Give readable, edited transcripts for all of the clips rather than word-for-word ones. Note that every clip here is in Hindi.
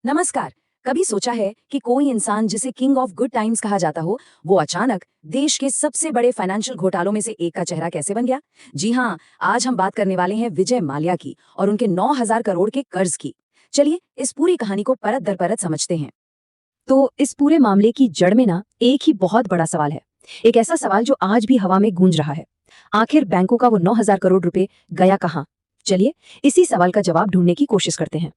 नमस्कार। कभी सोचा है कि कोई इंसान जिसे किंग ऑफ गुड टाइम्स कहा जाता हो, वो अचानक देश के सबसे बड़े फाइनेंशियल घोटालों में से एक का चेहरा कैसे बन गया? जी हाँ, आज हम बात करने वाले हैं विजय माल्या की और उनके 9,000 करोड़ के कर्ज की। चलिए इस पूरी कहानी को परत दर परत समझते हैं। तो इस पूरे मामले की जड़ में ना एक ही बहुत बड़ा सवाल है। एक ऐसा सवाल जो आज भी हवा में गूंज रहा है। आखिर बैंकों का वो 9,000 करोड़ रुपए गया कहाँ? चलिए इसी सवाल का जवाब ढूंढने की कोशिश करते हैं।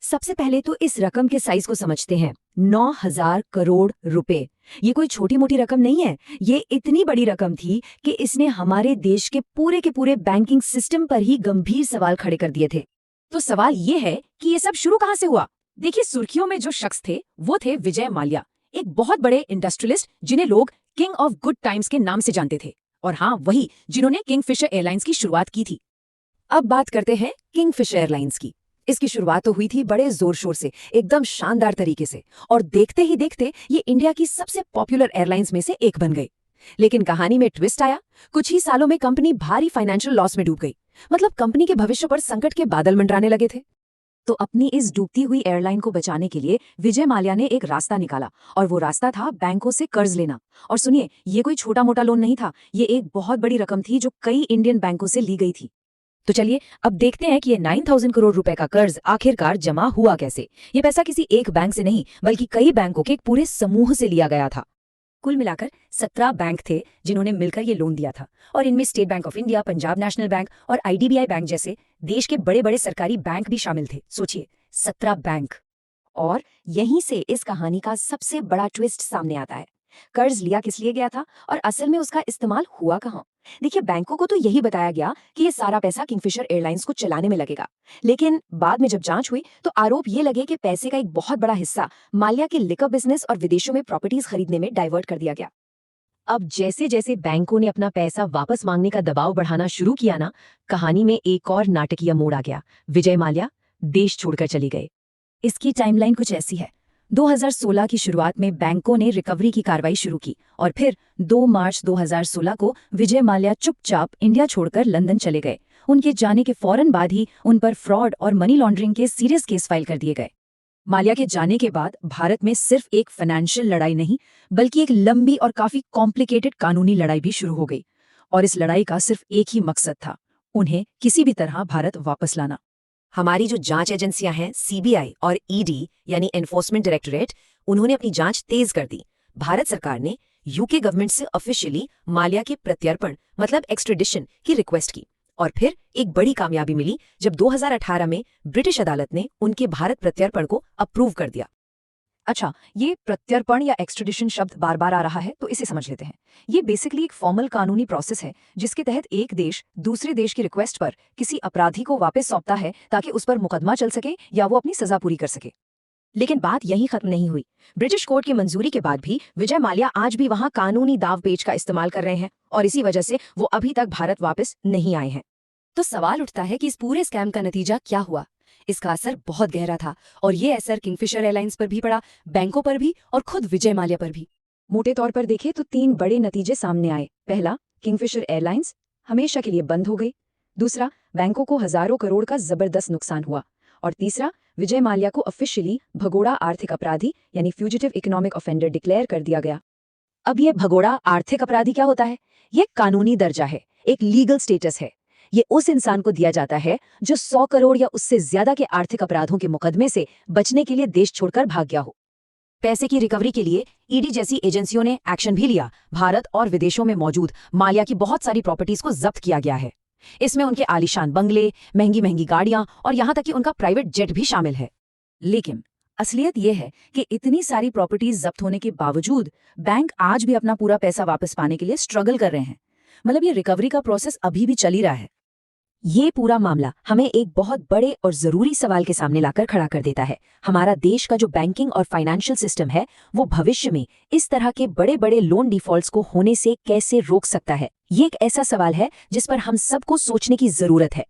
सबसे पहले तो इस रकम के साइज को समझते हैं। 9,000 करोड़ रुपए, ये कोई छोटी मोटी रकम नहीं है। ये इतनी बड़ी रकम थी कि इसने हमारे देश के पूरे बैंकिंग सिस्टम पर ही गंभीर सवाल खड़े कर दिए थे। तो सवाल ये है कि ये सब शुरू कहां से हुआ? देखिए, सुर्खियों में जो शख्स थे वो थे विजय माल्या, एक बहुत बड़े इंडस्ट्रियलिस्ट जिन्हें लोग किंग ऑफ गुड टाइम्स के नाम से जानते थे। और हाँ, वही जिन्होंने किंगफिशर एयरलाइंस की शुरुआत की थी। अब बात करते हैं किंगफिशर एयरलाइंस की। इसकी शुरुआत तो हुई थी बड़े जोर शोर से, एकदम शानदार तरीके से, और देखते ही देखते ये इंडिया की सबसे पॉपुलर एयरलाइंस में से एक बन गई। लेकिन कहानी में ट्विस्ट आया। कुछ ही सालों में कंपनी भारी फाइनेंशियल लॉस में डूब गई। मतलब कंपनी के भविष्य पर संकट के बादल मंडराने लगे थे। तो अपनी इस डूबती हुई एयरलाइन को बचाने के लिए विजय माल्या ने एक रास्ता निकाला, और वो रास्ता था बैंकों से कर्ज लेना। और सुनिए, ये कोई छोटा मोटा लोन नहीं था, ये एक बहुत बड़ी रकम थी जो कई इंडियन बैंकों से ली गई थी। तो चलिए अब देखते हैं कि ये 9,000 करोड़ रुपए का कर्ज आखिरकार जमा हुआ कैसे। ये पैसा किसी एक बैंक से नहीं, बल्कि कई बैंकों के एक पूरे समूह से लिया गया था। कुल मिलाकर 17 बैंक थे जिन्होंने मिलकर ये लोन दिया था, और इनमें state bank of India, Punjab national bank और आईडीबीआई बैंक जैसे देश के बड़े बड़े सरकारी बैंक भी शामिल थे। सोचिए, 17 बैंक। और यहीं से इस कहानी का सबसे बड़ा ट्विस्ट सामने आता है। कर्ज लिया किस लिए गया था और असल में उसका इस्तेमाल हुआ कहाँ? देखिए, बैंकों को तो यही बताया गया कि ये सारा पैसा किंगफिशर एयरलाइंस को चलाने में लगेगा। लेकिन बाद में जब जांच हुई तो आरोप ये लगे कि पैसे का एक बहुत बड़ा हिस्सा माल्या के लिकर बिजनेस और विदेशों में प्रॉपर्टीज खरीदने में डाइवर्ट कर दिया गया। अब जैसे जैसे बैंकों ने अपना पैसा वापस मांगने का दबाव बढ़ाना शुरू किया ना, कहानी में एक और नाटकीय मोड़ आ गया। विजय माल्या देश छोड़कर चले गए। इसकी टाइमलाइन कुछ ऐसी है। 2016 की शुरुआत में बैंकों ने रिकवरी की कार्रवाई शुरू की, और फिर 2 मार्च 2016 को विजय माल्या चुपचाप इंडिया छोड़कर लंदन चले गए। उनके जाने के फौरन बाद ही उन पर फ्रॉड और मनी लॉन्ड्रिंग के सीरियस केस फाइल कर दिए गए। माल्या के जाने के बाद भारत में सिर्फ एक फाइनेंशियल लड़ाई नहीं, बल्कि एक लंबी और काफी कॉम्प्लिकेटेड कानूनी लड़ाई भी शुरू हो गई। और इस लड़ाई का सिर्फ एक ही मकसद था, उन्हें किसी भी तरह भारत वापस लाना। हमारी जो जांच एजेंसियां हैं, सीबीआई और ईडी यानी एनफोर्समेंट डायरेक्टोरेट, उन्होंने अपनी जांच तेज कर दी। भारत सरकार ने यूके गवर्नमेंट से ऑफिशियली माल्या के प्रत्यर्पण मतलब एक्सट्रेडिशन की रिक्वेस्ट की, और फिर एक बड़ी कामयाबी मिली जब 2018 में ब्रिटिश अदालत ने उनके भारत प्रत्यर्पण को अप्रूव कर दिया। अच्छा, ये प्रत्यर्पण या एक्सट्रेडिशन शब्द बार बार आ रहा है, तो इसे समझ लेते हैं। ये बेसिकली एक फॉर्मल कानूनी प्रोसेस है जिसके तहत एक देश दूसरे देश की रिक्वेस्ट पर किसी अपराधी को वापस सौंपता है ताकि उस पर मुकदमा चल सके या वो अपनी सजा पूरी कर सके। लेकिन बात यहीं खत्म नहीं हुई। ब्रिटिश कोर्ट की मंजूरी के बाद भी विजय माल्या आज भी वहां कानूनी दावपेच का इस्तेमाल कर रहे हैं, और इसी वजह से वो अभी तक भारत वापस नहीं आए हैं। तो सवाल उठता है कि इस पूरे स्कैम का नतीजा क्या हुआ? इसका असर बहुत गहरा था, और ये असर किंगफिशर एयरलाइंस पर भी पड़ा, बैंकों पर भी, और खुद विजय माल्या पर भी। मोटे तौर पर देखें तो 3 बड़े नतीजे सामने आए। पहला, किंगफिशर एयरलाइंस हमेशा के लिए बंद हो गई। दूसरा, बैंकों को हजारों करोड़ का जबरदस्त नुकसान हुआ। और तीसरा, विजय माल्या को ऑफिशियली भगोड़ा आर्थिक अपराधी यानी फ्यूजिटिव इकोनॉमिक ऑफेंडर डिक्लेयर कर दिया गया। अब ये भगोड़ा आर्थिक अपराधी क्या होता है? ये कानूनी दर्जा है, एक लीगल स्टेटस है। ये उस इंसान को दिया जाता है जो 100 करोड़ या उससे ज्यादा के आर्थिक अपराधों के मुकदमे से बचने के लिए देश छोड़कर भाग गया हो। पैसे की रिकवरी के लिए ईडी जैसी एजेंसियों ने एक्शन भी लिया। भारत और विदेशों में मौजूद माल्या की बहुत सारी प्रॉपर्टीज को जब्त किया गया है। इसमें उनके आलीशान बंगले, महंगी महंगी गाड़ियां और यहां तक कि उनका प्राइवेट जेट भी शामिल है। लेकिन असलियत यह है कि इतनी सारी प्रॉपर्टीज जब्त होने के बावजूद बैंक आज भी अपना पूरा पैसा वापस पाने के लिए स्ट्रगल कर रहे हैं। मतलब ये रिकवरी का प्रोसेस अभी भी चल ही रहा है। ये पूरा मामला हमें एक बहुत बड़े और जरूरी सवाल के सामने लाकर खड़ा कर देता है। हमारा देश का जो बैंकिंग और फाइनेंशियल सिस्टम है, वो भविष्य में इस तरह के बड़े बड़े लोन डिफॉल्ट्स को होने से कैसे रोक सकता है? ये एक ऐसा सवाल है जिस पर हम सबको सोचने की जरूरत है।